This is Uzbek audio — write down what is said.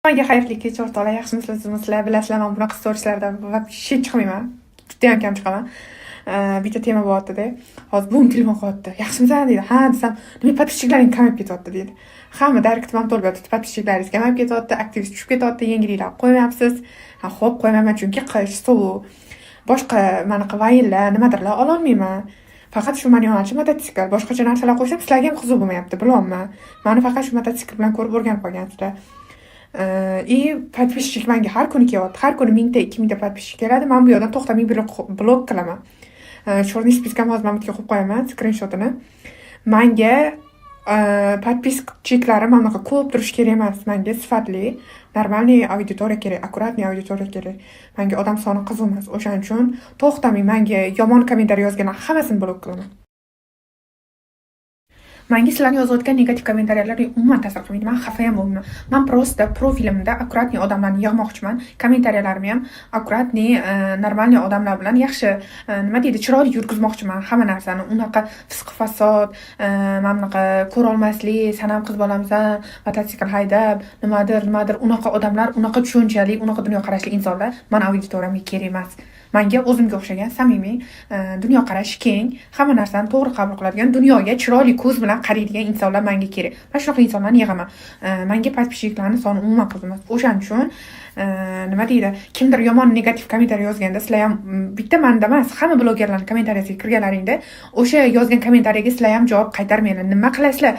Menga xayrli kech o'rtoqlar, yaxshimisizlar? Bilasizlar, men bunaqa storieslardan вообще chiqmayman. Judayam kam chiqaman. Bitta tema bo'lyapti-da. Hozir buvim telefon qilyapti. Yaxshimisan deydi. Ha desam, nima podpischiklaring kamayib ketyapti deydi. Hamma direkt ham to'lbyapti. Podpischiklaringiz kamayib ketyapti, aktivist tushib ketyapti, yangiliklar qo'ymayapsiz. Ha, xo'p, qo'ymayman chunki qish, sovuq. Boshqa manaqa vayinlar, nimadirlar ololmayman. Faqat shu mani yo'nalishi mototsikl. Boshqacha narsalar qo'ysam, sizlarga ham qiziq bo'lmayapti, bilmayman. Mani faqat shu mototsikl bilan ko'rib o'rganib qolgansizlar. И подписчик menga har kuni kelyapti. Har kuni 1000 ta, 2000 ta подписчик keladi. Men bu yerdan to'xtamay blok qilaman. Черный spiskam hozir men bitta qo'yib qo'yaman, skrinshotini. Menga подписчиklarim mana bunaqa ko'p turish kerak emas. Menga sifatli, normalniy auditoriya kerak, akkuratniy auditoriya kerak. Menga odam soni qiziq emas. O'shaning uchun to'xtamay menga yomon kommentariy yozganlar hammasini blok qilaman. Menga sizlarga yozayotgan negativ kommentariyalar umuman ta'sir qilmaydi. Men xafa ham bo'lmayman. Men prosta profilimda akkuratniy odamlarni yig'moqchiman. Kommentariyalarni ham akkuratniy, normalniy odamlar bilan yaxshi, nima deydi, chiroyli yurgizmoqchiman hamma narsani. Unaqa fisq fasod, men bunaqa ko'ra olmaslik, san ham qiz bolamisan, mototsikl haydab, nimadir, unaqa odamlar, unaqa tushunchali, unaqa dunyoqarashli insonlar men auditoriyamga kerak emas. Menga o'zimga o'xshagan samimiy, dunyoqarashi keng, hamma narsani to'g'ri qabul qiladigan, dunyoga chiroyli ko'z bilan qaraydigan insonlar menga kerak. Men shunaqa insonlarni yig'aman. Menga podpischiklarini soni umuman qiziq emas. O'shaning uchun nima deydi, kimdir yomon negativ kommentariy yozganda, sizlar ham bitta menda emas, hamma blogerlarning kommentariyasiga kirganlaringda o'sha yozgan kommentariyaga sizlar ham javob qaytarmanglar. Nima qilasizlar?